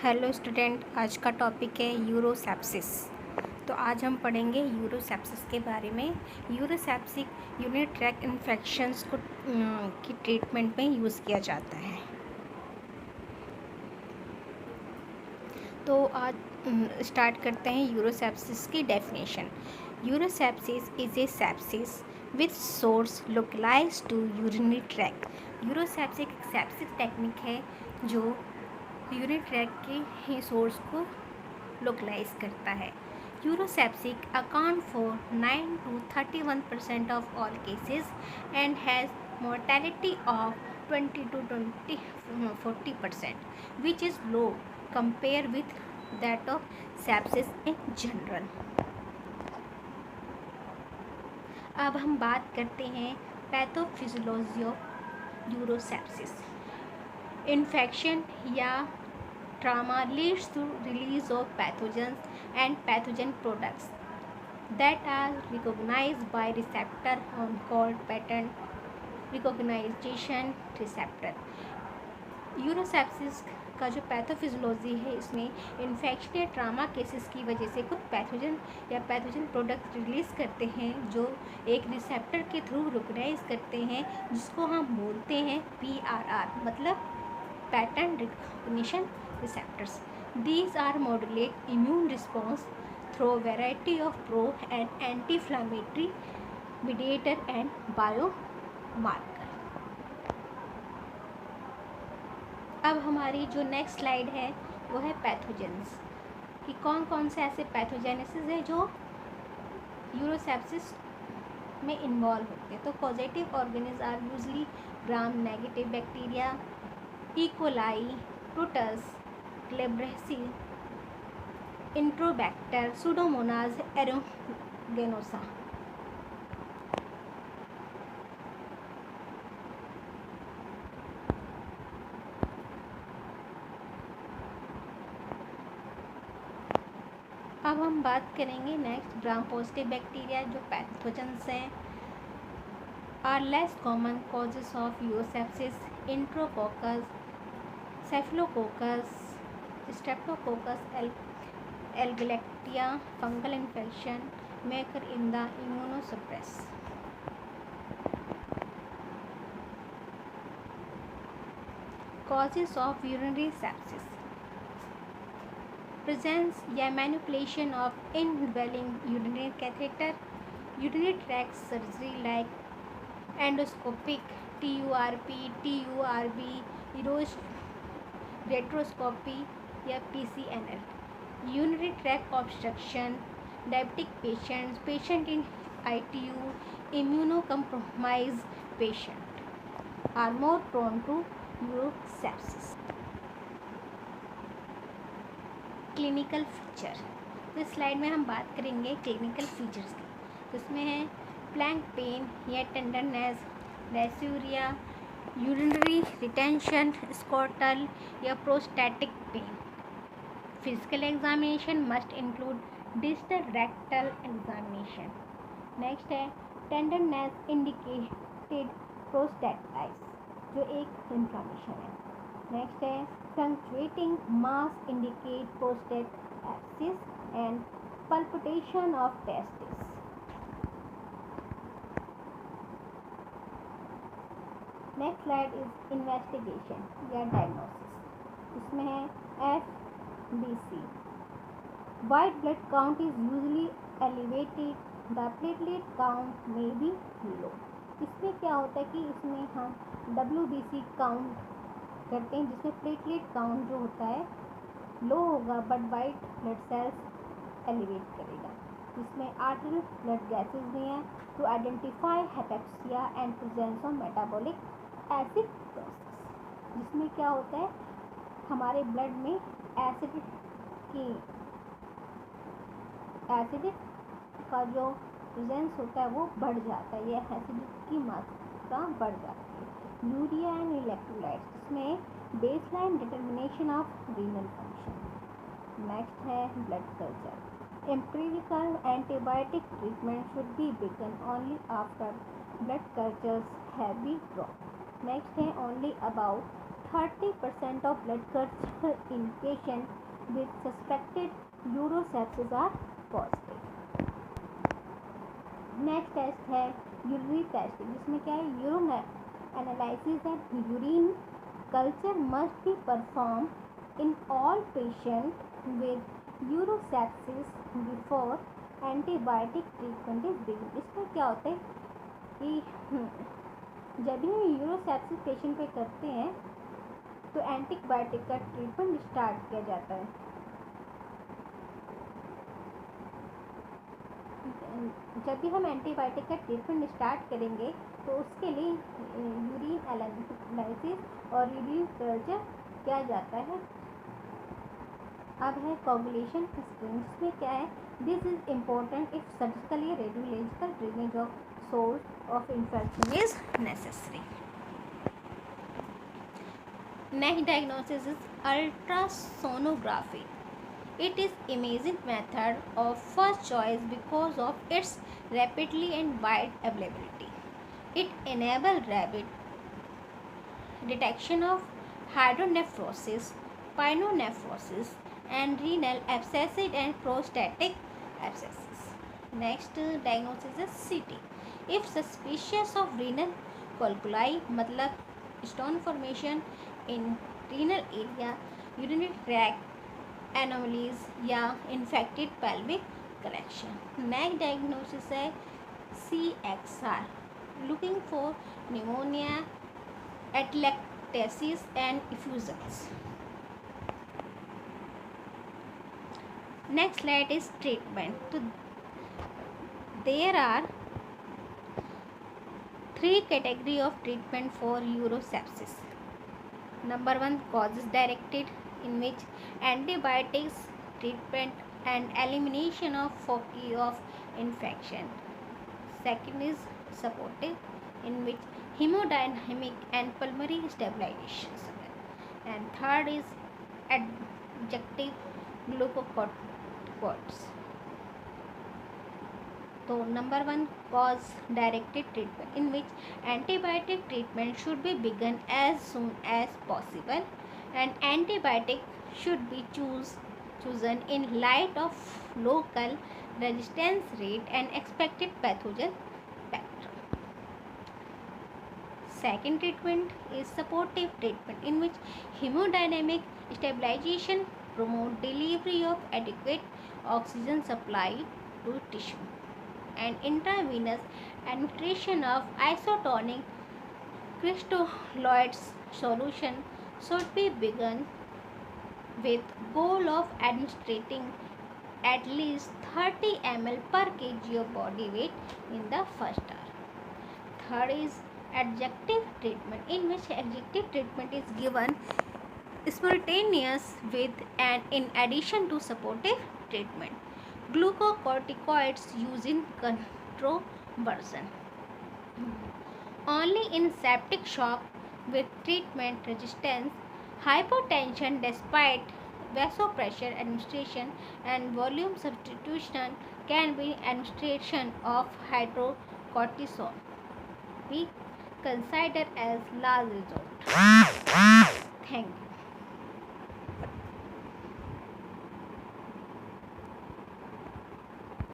Hello student, आज का topic है यूरोसेप्सिस। तो आज हम पढ़ेंगे यूरोसेप्सिस के बारे में। यूरोसेप्सिक यूरिनरी ट्रैक्ट इन्फेक्शंस को की ट्रीटमेंट में यूज़ किया जाता है। तो आज स्टार्ट करते हैं यूरोसेप्सिस की definition. Urosepsis is a sepsis with source localised to urinary tract. Urosepsis एक सेप्सिस टेक्निक है जो यूरिनरी ट्रैक्ट के ही सोर्स को लोकलाइज करता है। Urosepsis account for 9 to 31% of all cases and has mortality of 20 to 40%, which is low compared with that of sepsis in general. अब हम बात करते हैं पैथोफिजियोलॉजी ऑफ यूरोसेप्सिस। इन्फेक्शन या trauma leads to release of pathogens and pathogen products that are recognized by receptor on called pattern recognition receptor. Urosepsis का जो pathophysiology है, इसमें इन्फेक्शन या ट्रामा केसेस की वजह से कुछ पैथोजन या पैथोजन प्रोडक्ट्स रिलीज़ करते हैं जो एक रिसेप्टर के थ्रू रिकॉग्नाइज करते हैं, जिसको हम बोलते हैं PRR, मतलब pattern recognition receptors. These are modulate immune response through variety of pro and anti-inflammatory mediator and biomarker. अब हमारी जो नेक्स्ट स्लाइड है वो है पैथोजेंस, कि कौन कौन से ऐसे पैथोजेनेसिस है जो यूरोसेप्सिस में इन्वॉल्व होते हैं। तो positive organism are usually gram negative bacteria, E coli, Proteus, Klebsiella, Enterobacter, Pseudomonas aeruginosa. अब हम बात करेंगे नेक्स्ट ग्राम पॉजिटिव बैक्टीरिया जो पैथोजेंस हैं। Are less common causes of urosepsis Enterococcus, Staphylococcus, Streptococcus agalactiae, fungal infection may occur in the immunosuppress. Causes of urinary sepsis: presence या manipulation of indwelling urinary catheter, urinary tract surgery like endoscopic TURP, TURB, retroscopy या PCNL, urinary tract obstruction, diabetic patients, patient in ITU, immunocompromised patient are more prone to urosepsis. Clinical feature, तो इस slide में हम बात करेंगे clinical features की। तो इसमें है प्लैंक पेन या tenderness, dysuria, urinary retention, scrotal या prostatic pain. Physical examination must include digital rectal examination. Next है टेंडरनेस इंडिकेटेड प्रोस्टैटाइटिस जो एक इन्फ्लामेशन है। नेक्स्ट है punctuating mass indicate prostate abscess and palpitation of testes. Next slide is investigation या diagnosis. इसमें है FBC, white blood count is usually elevated, the platelet count may be low. इसमें क्या होता है कि इसमें हम WBC काउंट करते हैं, जिसमें प्लेटलेट काउंट जो होता है लो होगा but white blood cells elevate करेगा। इसमें आर्टरियल ब्लड गैसेस भी हैं to identify hypoxia and presence of metabolic acidosis, जिसमें क्या होता है हमारे ब्लड में एसिड का जो प्रेजेंस होता है वो बढ़ जाता है, या एसिड की मात्रा बढ़ जाती है। यूरिया एंड इलेक्ट्रोलाइट्स, इसमें baseline determination of renal function. Next है blood culture. Empirical antibiotic treatment should be begun only after blood cultures have been dropped. Next है only about 30% of blood culture in patients with suspected urosepsis are positive. Next test है urinary test, जिसमें क्या है urine analysis and urine culture must be perform in all patient with urosepsis before antibiotic treatment is begin. इसमें क्या होता है कि जब भी हम यूरोसेप्सिस पेशेंट पे करते हैं तो एंटीबायोटिक का ट्रीटमेंट स्टार्ट किया जाता है। जब भी हम एंटीबायोटिक का ट्रीटमेंट स्टार्ट करेंगे तो उसके लिए यूरिन एनालिसिस और यूरिन कल्चर किया जाता है। अब है कोगुलेशन स्क्रीन, जिसमें क्या है this is important if surgically radiological drainage of source of infection is necessary. Next diagnosis is ultrasonography. It is imaging method of first choice because of its rapidly and wide availability. It enables rapid detection of hydronephrosis, pyelonephrosis, and renal abscesses and prostatic abscesses. Next diagnosis is CT. If suspicious of renal calculi, मतलब stone formation in renal area, urinary tract anomalies या infected pelvic collection. Next diagnosis है CXR, looking for pneumonia, atelectasis and effusions. Next slide is treatment. तो there are 3 category of treatment for urosepsis. Number 1 causes directed, in which antibiotics treatment and elimination of foci of infection. Second is supportive, in which hemodynamic and pulmonary stabilization. And third is adjunctive glucocorticoids. So number 1 cause directed treatment, in which antibiotic treatment should be begun as soon as possible, and antibiotic should be chosen in light of local resistance rate and expected pathogen spectrum. Second treatment is supportive treatment, in which hemodynamic stabilization promote delivery of adequate oxygen supply to tissue, and intravenous administration of isotonic crystalloids solution should be begun with goal of administering at least 30 ml per kg of body weight in the first hour. Third is adjunctive treatment, in which adjunctive treatment is given simultaneous with and in addition to supportive treatment. Glucocorticoids used in controversion only in septic shock with treatment resistance, hypotension despite vasopressure administration, and volume substitution can be administration of hydrocortisone be considered as last resort. Thank you.